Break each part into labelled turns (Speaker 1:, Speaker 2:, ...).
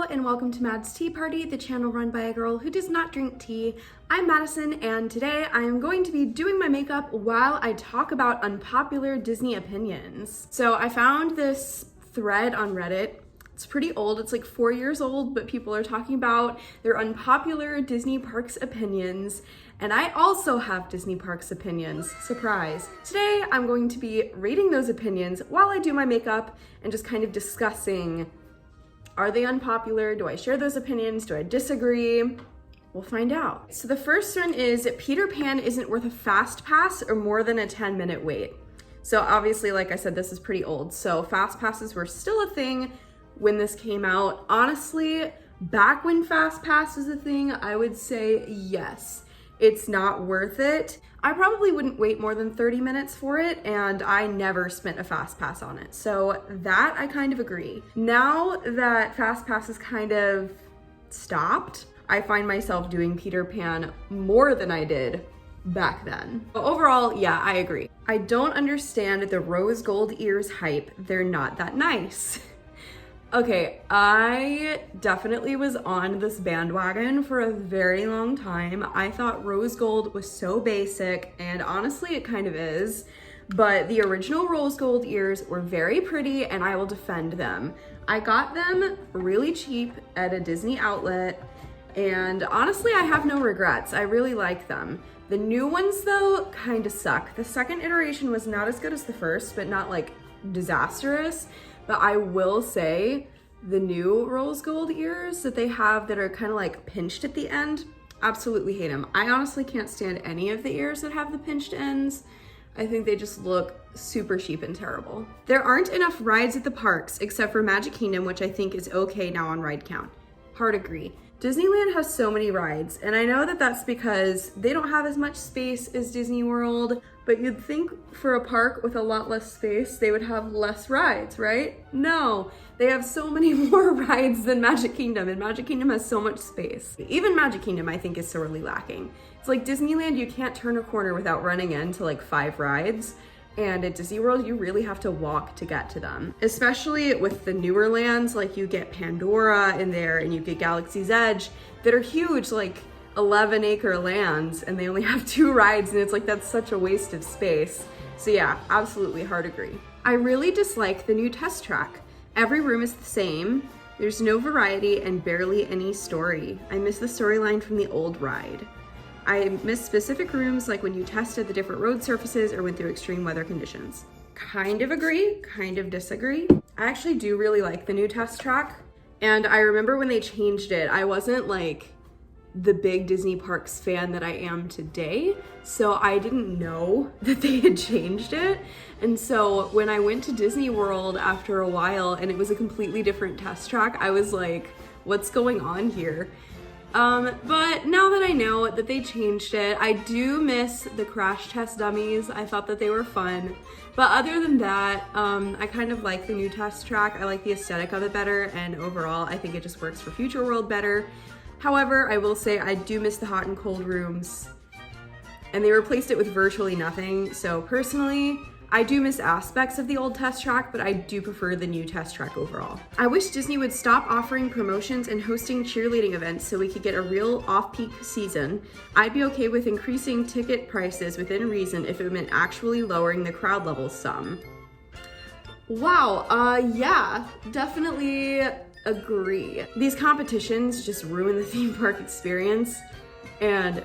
Speaker 1: Hello and welcome to Mad's Tea Party, the channel run by a girl who does not drink tea. I'm Madison and today I am going to be doing my makeup while I talk about unpopular Disney opinions. So I found this thread on Reddit. It's pretty old, it's like 4 years old, but people are talking about their unpopular Disney parks opinions. And I also have Disney parks opinions, surprise. Today I'm going to be reading those opinions while I do my makeup and just kind of discussing, are they unpopular? Do I share those opinions? Do I disagree? We'll find out. So the first one is Peter Pan isn't worth a fast pass or more than a 10-minute wait. So obviously, like I said, this is pretty old. So fast passes were still a thing when this came out. Honestly, back when fast pass was a thing, I would say yes. It's not worth it. I probably wouldn't wait more than 30 minutes for it, and I never spent a fast pass on it. So that I kind of agree. Now that fast pass is kind of stopped, I find myself doing Peter Pan more than I did back then. But overall, yeah, I agree. I don't understand the rose gold ears hype. They're not that nice. Okay, I definitely was on this bandwagon for a very long time. I thought rose gold was so basic, and honestly it kind of is, but the original rose gold ears were very pretty and I will defend them. I got them really cheap at a Disney outlet, and honestly I have no regrets. I really like them. The new ones though kind of suck. The second iteration was not as good as the first, but not like disastrous. But I will say the new rose gold ears that they have that are kind of like pinched at the end, absolutely hate them. I honestly can't stand any of the ears that have the pinched ends. I think they just look super cheap and terrible. There aren't enough rides at the parks except for Magic Kingdom, which I think is okay now on ride count. Hard agree. Disneyland has so many rides, and I know that that's because they don't have as much space as Disney World, but you'd think for a park with a lot less space, they would have less rides, right? No, they have so many more rides than Magic Kingdom, and Magic Kingdom has so much space. Even Magic Kingdom, I think, is sorely lacking. It's like Disneyland, you can't turn a corner without running into like 5 rides. And at Disney World, you really have to walk to get to them. Especially with the newer lands, like you get Pandora in there and you get Galaxy's Edge, that are huge, like 11-acre lands, and they only have 2 rides, and it's like, that's such a waste of space. So yeah, absolutely hard agree. I really dislike the new test track. Every room is the same. There's no variety and barely any story. I miss the storyline from the old ride. I miss specific rooms, like when you tested the different road surfaces or went through extreme weather conditions. Kind of agree, kind of disagree. I actually do really like the new test track. And I remember when they changed it, I wasn't like the big Disney Parks fan that I am today. So I didn't know that they had changed it. And so when I went to Disney World after a while and it was a completely different test track, I was like, what's going on here? But now that I know that they changed it, I do miss the crash test dummies. I thought that they were fun. But other than that, I kind of like the new test track. I like the aesthetic of it better, and overall, I think it just works for Future World better. However, I will say I do miss the hot and cold rooms, and they replaced it with virtually nothing. So personally, I do miss aspects of the old test track, but I do prefer the new test track overall. I wish Disney would stop offering promotions and hosting cheerleading events so we could get a real off-peak season. I'd be okay with increasing ticket prices within reason if it meant actually lowering the crowd levels some. Wow, yeah, definitely agree. These competitions just ruin the theme park experience. And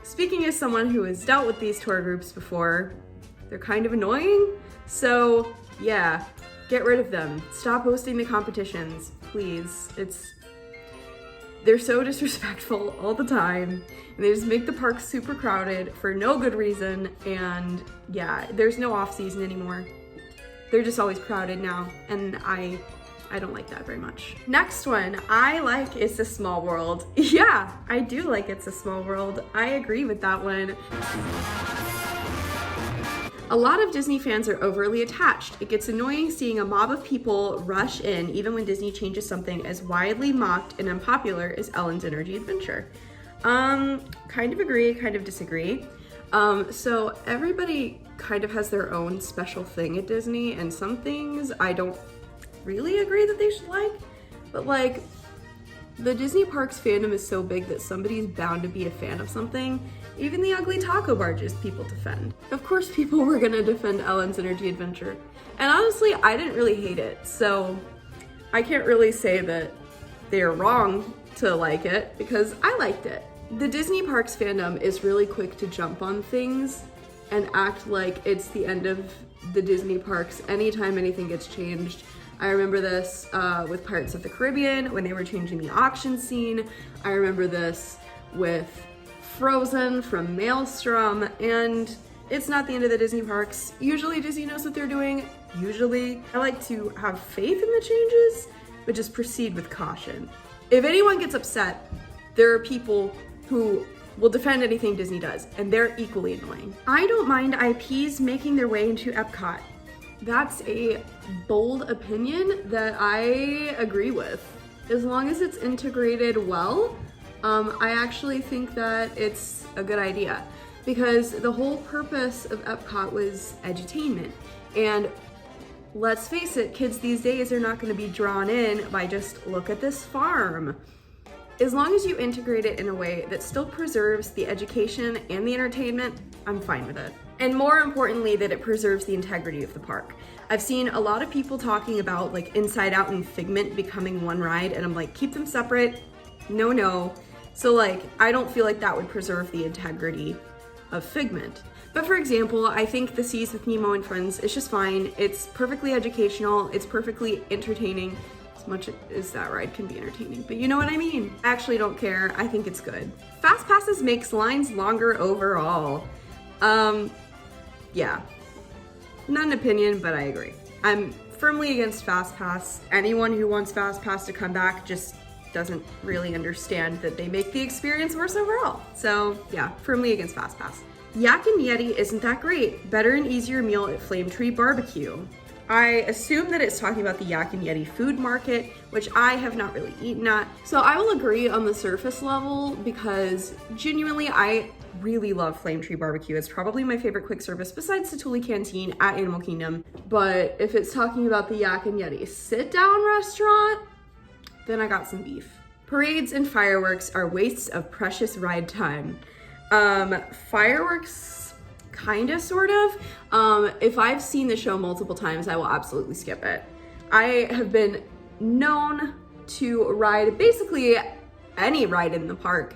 Speaker 1: speaking as someone who has dealt with these tour groups before, they're kind of annoying. So yeah, get rid of them. Stop hosting the competitions, please. They're so disrespectful all the time, and they just make the park super crowded for no good reason. And yeah, there's no off season anymore. They're just always crowded now, and I don't like that very much. Next one, I like It's a Small World. Yeah, I do like It's a Small World. I agree with that one. A lot of Disney fans are overly attached. It gets annoying seeing a mob of people rush in even when Disney changes something as widely mocked and unpopular as Ellen's Energy Adventure. Kind of agree, kind of disagree. So everybody kind of has their own special thing at Disney, and some things I don't really agree that they should like, but like The Disney Parks fandom is so big that somebody's bound to be a fan of something. Even the ugly taco barges people defend. Of course people were gonna defend Ellen's Energy Adventure. And honestly, I didn't really hate it, so I can't really say that they're wrong to like it because I liked it. The Disney Parks fandom is really quick to jump on things and act like it's the end of the Disney parks anytime anything gets changed. I remember this with Pirates of the Caribbean when they were changing the auction scene. I remember this with Frozen from Maelstrom, and it's not the end of the Disney parks. Usually Disney knows what they're doing. Usually. I like to have faith in the changes, but just proceed with caution. If anyone gets upset, there are people who will defend anything Disney does, and they're equally annoying. I don't mind IPs making their way into Epcot. That's a bold opinion that I agree with. As long as it's integrated well, I actually think that it's a good idea because the whole purpose of Epcot was edutainment. And let's face it, kids these days are not going to be drawn in by just look at this farm. As long as you integrate it in a way that still preserves the education and the entertainment, I'm fine with it. And more importantly, that it preserves the integrity of the park. I've seen a lot of people talking about like Inside Out and Figment becoming one ride, and I'm like, keep them separate. No. So like, I don't feel like that would preserve the integrity of Figment. But for example, I think The Seas with Nemo and Friends is just fine. It's perfectly educational, it's perfectly entertaining, as much as that ride can be entertaining, but you know what I mean. I actually don't care, I think it's good. Fast passes makes lines longer overall. Yeah, not an opinion, but I agree. I'm firmly against Fast Pass. Anyone who wants Fast Pass to come back just doesn't really understand that they make the experience worse overall. So yeah, firmly against Fast Pass. Yak and Yeti isn't that great. Better and easier meal at Flame Tree Barbecue. I assume that it's talking about the Yak and Yeti food market, which I have not really eaten at. So I will agree on the surface level because genuinely I really love Flame Tree Barbecue. It's probably my favorite quick service besides the Tule Canteen at Animal Kingdom. But if it's talking about the Yak and Yeti sit-down restaurant, then I got some beef. Parades and fireworks are wastes of precious ride time. Fireworks, kinda, sort of. If I've seen the show multiple times, I will absolutely skip it. I have been known to ride basically any ride in the park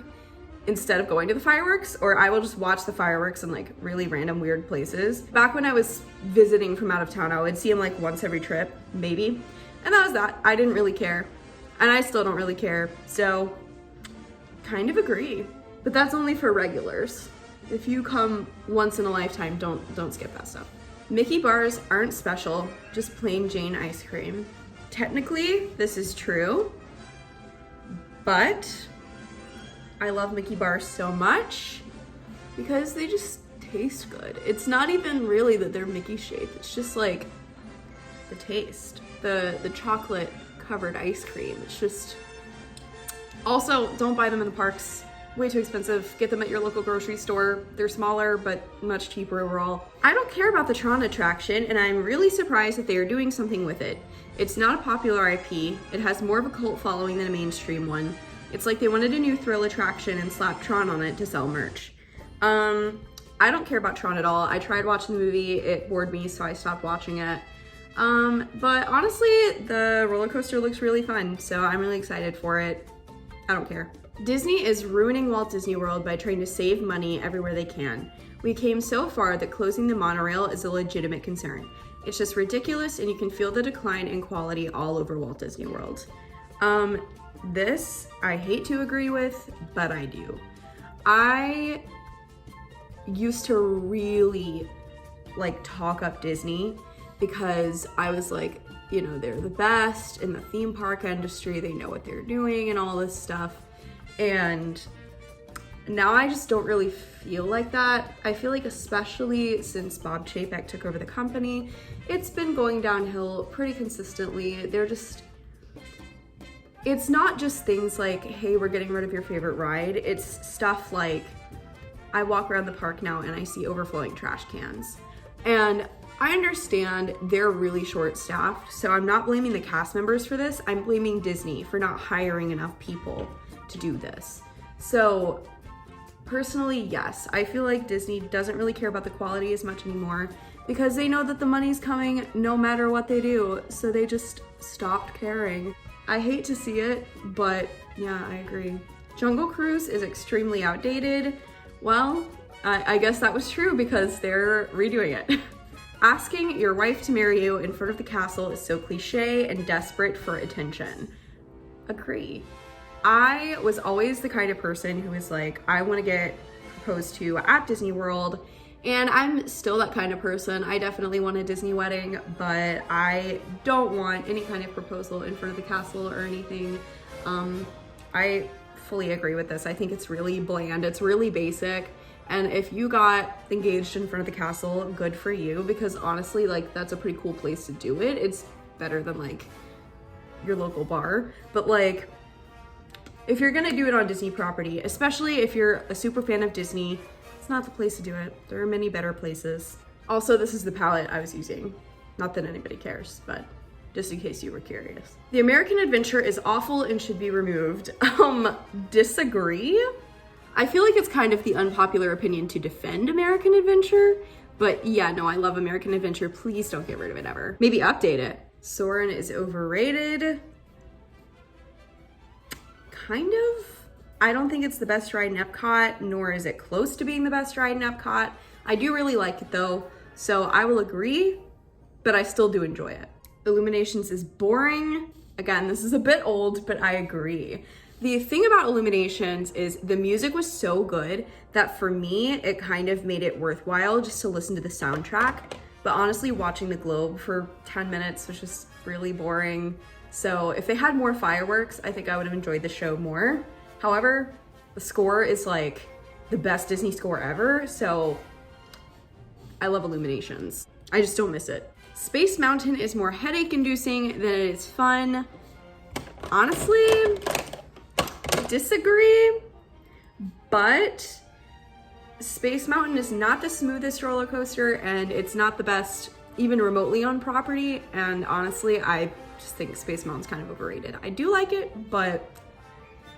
Speaker 1: instead of going to the fireworks, or I will just watch the fireworks in like really random weird places. Back when I was visiting from out of town, I would see them like once every trip, maybe. And that was that. I didn't really care. And I still don't really care. So, kind of agree. But that's only for regulars. If you come once in a lifetime, don't skip that stuff. Mickey bars aren't special, just plain Jane ice cream. Technically, this is true, but I love Mickey bars so much because they just taste good. It's not even really that they're Mickey shaped, it's just like the taste. The chocolate covered ice cream. It's just, also don't buy them in the parks. Way too expensive. Get them at your local grocery store. They're smaller, but much cheaper overall. I don't care about the Tron attraction, and I'm really surprised that they are doing something with it. It's not a popular IP. It has more of a cult following than a mainstream one. It's like they wanted a new thrill attraction and slapped Tron on it to sell merch. I don't care about Tron at all. I tried watching the movie, it bored me, so I stopped watching it. But honestly, the roller coaster looks really fun, so I'm really excited for it. I don't care. Disney is ruining Walt Disney World by trying to save money everywhere they can. We came so far that closing the monorail is a legitimate concern. It's just ridiculous, and you can feel the decline in quality all over Walt Disney World. This I hate to agree with, but I do. I used to really like talk up Disney because I was like, you know, they're the best in the theme park industry, they know what they're doing and all this stuff. And now I just don't really feel like that. I feel like especially since Bob Chapek took over the company, it's been going downhill pretty consistently. It's not just things like, hey, we're getting rid of your favorite ride. It's stuff like, I walk around the park now and I see overflowing trash cans. And I understand they're really short-staffed, so I'm not blaming the cast members for this. I'm blaming Disney for not hiring enough people to do this. So personally, yes, I feel like Disney doesn't really care about the quality as much anymore because they know that the money's coming no matter what they do, so they just stopped caring. I hate to see it, but yeah, I agree. Jungle Cruise is extremely outdated. Well, I guess that was true because they're redoing it. Asking your wife to marry you in front of the castle is so cliche and desperate for attention. Agree. I was always the kind of person who was like, I want to get proposed to at Disney World, and I'm still that kind of person. I definitely want a Disney wedding, but I don't want any kind of proposal in front of the castle or anything. I fully agree with this. I think it's really bland, it's really basic, and if you got engaged in front of the castle, good for you, because honestly, like, that's a pretty cool place to do it. It's better than like your local bar, but like, if you're gonna do it on Disney property, especially if you're a super fan of Disney, it's not the place to do it. There are many better places. Also, this is the palette I was using. Not that anybody cares, but just in case you were curious. The American Adventure is awful and should be removed. Disagree? I feel like it's kind of the unpopular opinion to defend American Adventure, but yeah, no, I love American Adventure. Please don't get rid of it ever. Maybe update it. Soarin' is overrated. Kind of. I don't think it's the best ride in Epcot, nor is it close to being the best ride in Epcot. I do really like it though, so I will agree, but I still do enjoy it. Illuminations is boring. Again, this is a bit old, but I agree. The thing about Illuminations is the music was so good that for me, it kind of made it worthwhile just to listen to the soundtrack. But honestly, watching the globe for 10 minutes was just really boring. So if they had more fireworks, I think I would have enjoyed the show more. However, the score is like the best Disney score ever, so I love Illuminations. I just don't miss it. Space Mountain is more headache-inducing than it is fun. Honestly, disagree, but Space Mountain is not the smoothest roller coaster, and it's not the best even remotely on property, and honestly, I just think Space Mountain's kind of overrated. I do like it, but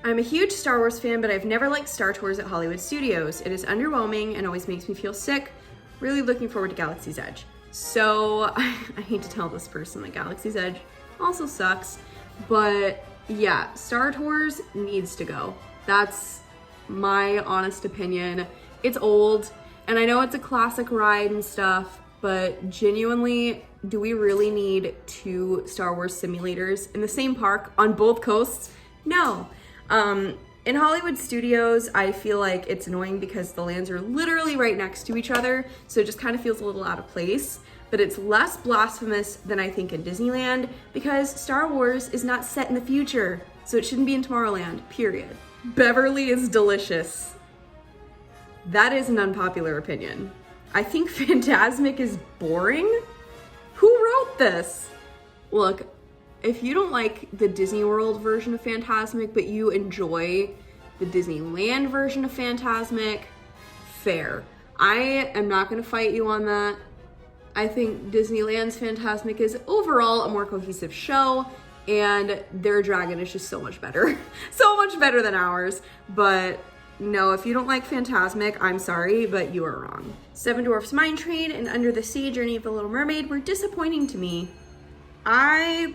Speaker 1: I'm a huge Star Wars fan, but I've never liked Star Tours at Hollywood Studios. It is underwhelming and always makes me feel sick. Really looking forward to Galaxy's Edge. So I hate to tell this person that Galaxy's Edge also sucks, but yeah, Star Tours needs to go. That's my honest opinion. It's old, and I know it's a classic ride and stuff, but genuinely, do we really need 2 Star Wars simulators in the same park on both coasts? No. In Hollywood Studios, I feel like it's annoying because the lands are literally right next to each other, so it just kind of feels a little out of place. But it's less blasphemous than I think in Disneyland because Star Wars is not set in the future, so it shouldn't be in Tomorrowland, period. Beverly is delicious. That is an unpopular opinion. I think Fantasmic is boring. Who wrote this? Look, if you don't like the Disney World version of Fantasmic, but you enjoy the Disneyland version of Fantasmic, fair. I am not gonna fight you on that. I think Disneyland's Fantasmic is overall a more cohesive show, and their dragon is just so much better. So much better than ours. But no, if you don't like Fantasmic, I'm sorry, but you are wrong. Seven Dwarfs Mine Train and Under the Sea Journey of the Little Mermaid were disappointing to me. I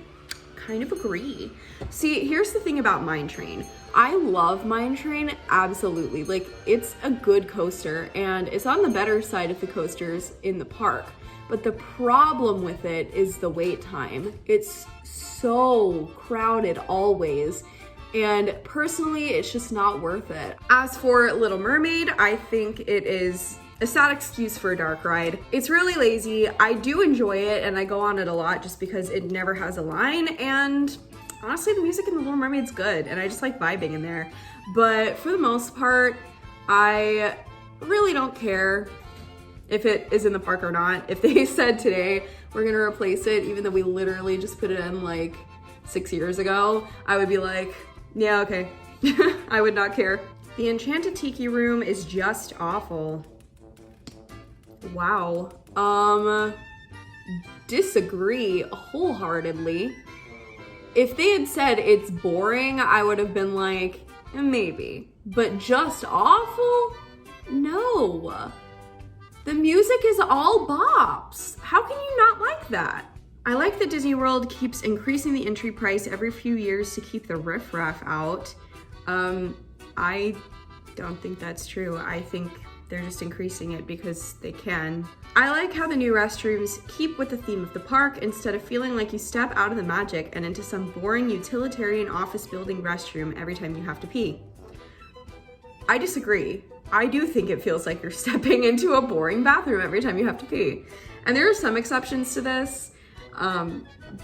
Speaker 1: kind of agree. See, here's the thing about Mine Train. I love Mine Train, absolutely. Like, it's a good coaster, and it's on the better side of the coasters in the park. But the problem with it is the wait time. It's so crowded always. And personally, it's just not worth it. As for Little Mermaid, I think it is a sad excuse for a dark ride. It's really lazy. I do enjoy it, and I go on it a lot just because it never has a line, and honestly, the music in The Little Mermaid's good, and I just like vibing in there. But for the most part, I really don't care if it is in the park or not. If they said today, we're gonna replace it, even though we literally just put it in like 6 years ago, I would be like, yeah, okay. I would not care. The Enchanted Tiki Room is just awful. Wow. disagree wholeheartedly. If they had said it's boring, I would have been like, maybe. But just awful? No. The music is all bops. How can you not like that? I like that Disney World keeps increasing the entry price every few years to keep the riffraff out. I don't think that's true. I think they're just increasing it because they can. I like how the new restrooms keep with the theme of the park instead of feeling like you step out of the magic and into some boring utilitarian office building restroom every time you have to pee. I disagree. I do think it feels like you're stepping into a boring bathroom every time you have to pee. And there are some exceptions to this,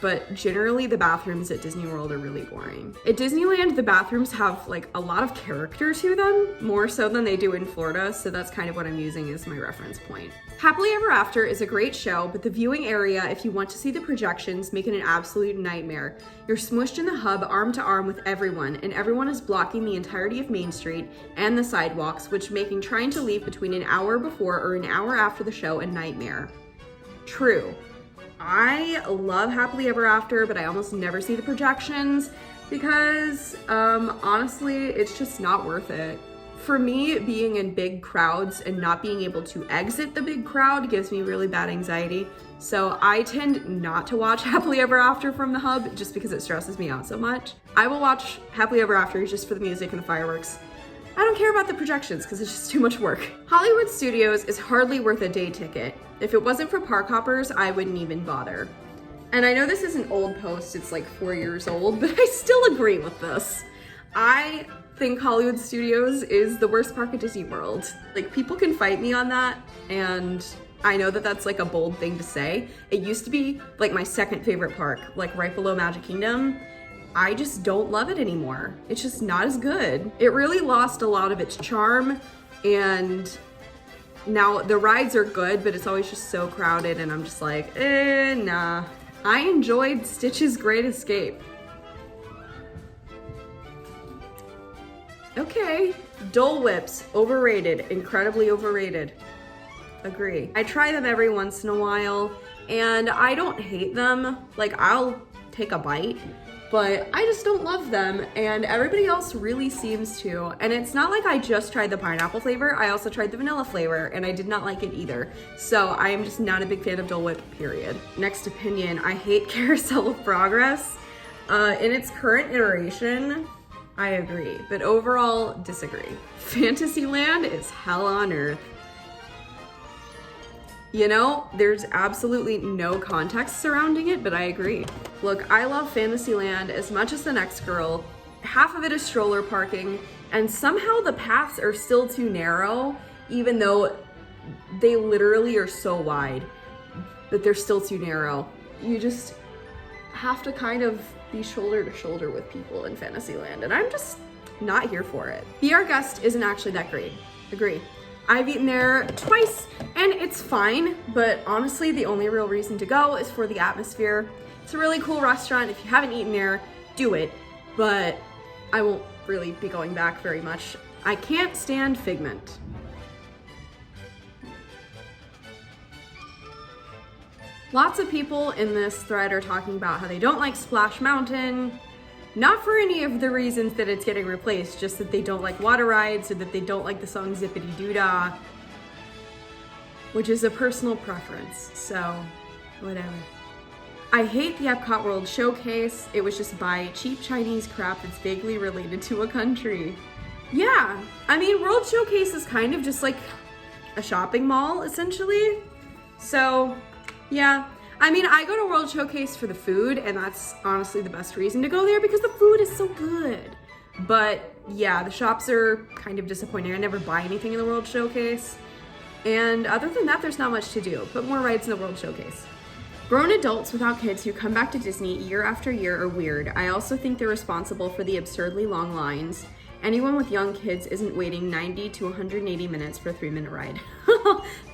Speaker 1: but generally the bathrooms at Disney World are really boring. At Disneyland, the bathrooms have like a lot of character to them, more so than they do in Florida, so that's kind of what I'm using as my reference point. Happily Ever After is a great show, but the viewing area, if you want to see the projections, make it an absolute nightmare. You're smushed in the hub arm to arm with everyone, and everyone is blocking the entirety of Main Street and the sidewalks, which making trying to leave between an hour before or an hour after the show a nightmare. True. I love Happily Ever After, but I almost never see the projections because honestly, it's just not worth it. For me, being in big crowds and not being able to exit the big crowd gives me really bad anxiety. So I tend not to watch Happily Ever After from the hub just because it stresses me out so much. I will watch Happily Ever After just for the music and the fireworks. I don't care about the projections because it's just too much work. Hollywood Studios is hardly worth a day ticket. If it wasn't for park hoppers, I wouldn't even bother. And I know this is an old post, it's like 4 years old, but I still agree with this. I think Hollywood Studios is the worst park at Disney World. Like, people can fight me on that, and I know that that's like a bold thing to say. It used to be like my second favorite park, like right below Magic Kingdom. I just don't love it anymore. It's just not as good. It really lost a lot of its charm, and now the rides are good, but it's always just so crowded, and I'm just like, nah. I enjoyed Stitch's Great Escape. Okay, Dole Whips, overrated, incredibly overrated. Agree. I try them every once in a while, and I don't hate them. Like, I'll take a bite, but I just don't love them, and everybody else really seems to. And it's not like I just tried the pineapple flavor, I also tried the vanilla flavor, and I did not like it either. So I am just not a big fan of Dole Whip, period. Next opinion, I hate Carousel of Progress. In its current iteration, I agree, but overall, disagree. Fantasyland is hell on earth. You know, there's absolutely no context surrounding it, but I agree. Look, I love Fantasyland as much as the next girl. Half of it is stroller parking, and somehow the paths are still too narrow, even though they literally are so wide, but they're still too narrow. You just have to kind of be shoulder to shoulder with people in Fantasyland, and I'm just not here for it. Be Our Guest isn't actually that great. Agree. I've eaten there twice, and it's fine, but honestly, the only real reason to go is for the atmosphere. It's a really cool restaurant. If you haven't eaten there, do it, but I won't really be going back very much. I can't stand Figment. Lots of people in this thread are talking about how they don't like Splash Mountain, not for any of the reasons that it's getting replaced, just that they don't like water rides or that they don't like the song Zippity Doo Dah, which is a personal preference, so whatever. I hate the Epcot World Showcase. It was just buy cheap Chinese crap that's vaguely related to a country. Yeah, I mean, World Showcase is kind of just like a shopping mall, essentially. So, yeah. I mean, I go to World Showcase for the food, and that's honestly the best reason to go there because the food is so good. But yeah, the shops are kind of disappointing. I never buy anything in the World Showcase. And other than that, there's not much to do. Put more rides in the World Showcase. Grown adults without kids who come back to Disney year after year are weird. I also think they're responsible for the absurdly long lines. Anyone with young kids isn't waiting 90 to 180 minutes for a 3-minute ride.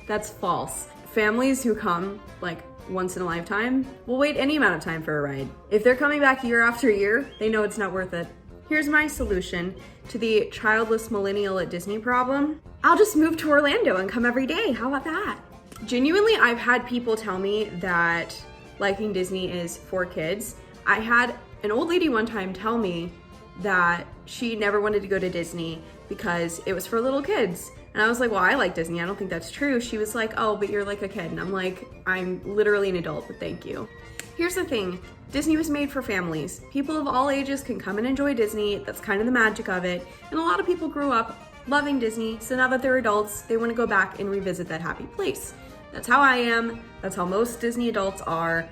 Speaker 1: That's false. Families who come, like, once in a lifetime will wait any amount of time for a ride. If they're coming back year after year, they know it's not worth it. Here's my solution to the childless millennial at Disney problem. I'll just move to Orlando and come every day. How about that? Genuinely, I've had people tell me that liking Disney is for kids. I had an old lady one time tell me that she never wanted to go to Disney because it was for little kids. And I was like, well, I like Disney. I don't think that's true. She was like, oh, but you're like a kid. And I'm like, I'm literally an adult, but thank you. Here's the thing. Disney was made for families. People of all ages can come and enjoy Disney. That's kind of the magic of it. And a lot of people grew up loving Disney. So now that they're adults, they want to go back and revisit that happy place. That's how I am. That's how most Disney adults are.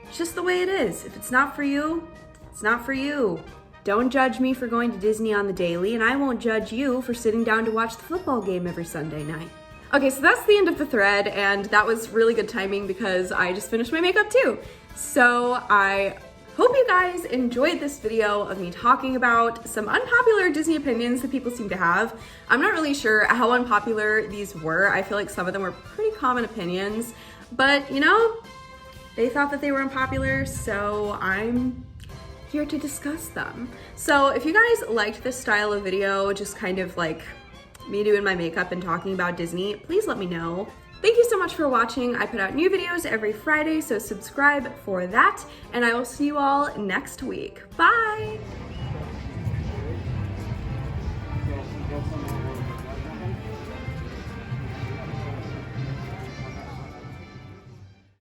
Speaker 1: It's just the way it is. If it's not for you, it's not for you. Don't judge me for going to Disney on the daily, and I won't judge you for sitting down to watch the football game every Sunday night. Okay, so that's the end of the thread, and that was really good timing because I just finished my makeup too. So I hope you guys enjoyed this video of me talking about some unpopular Disney opinions that people seem to have. I'm not really sure how unpopular these were. I feel like some of them were pretty common opinions, but you know, they thought that they were unpopular, so I'm here to discuss them. So if you guys liked this style of video, just kind of like me doing my makeup and talking about Disney, please let me know. Thank you so much for watching. I put out new videos every Friday, so subscribe for that, and I will see you all next week. Bye!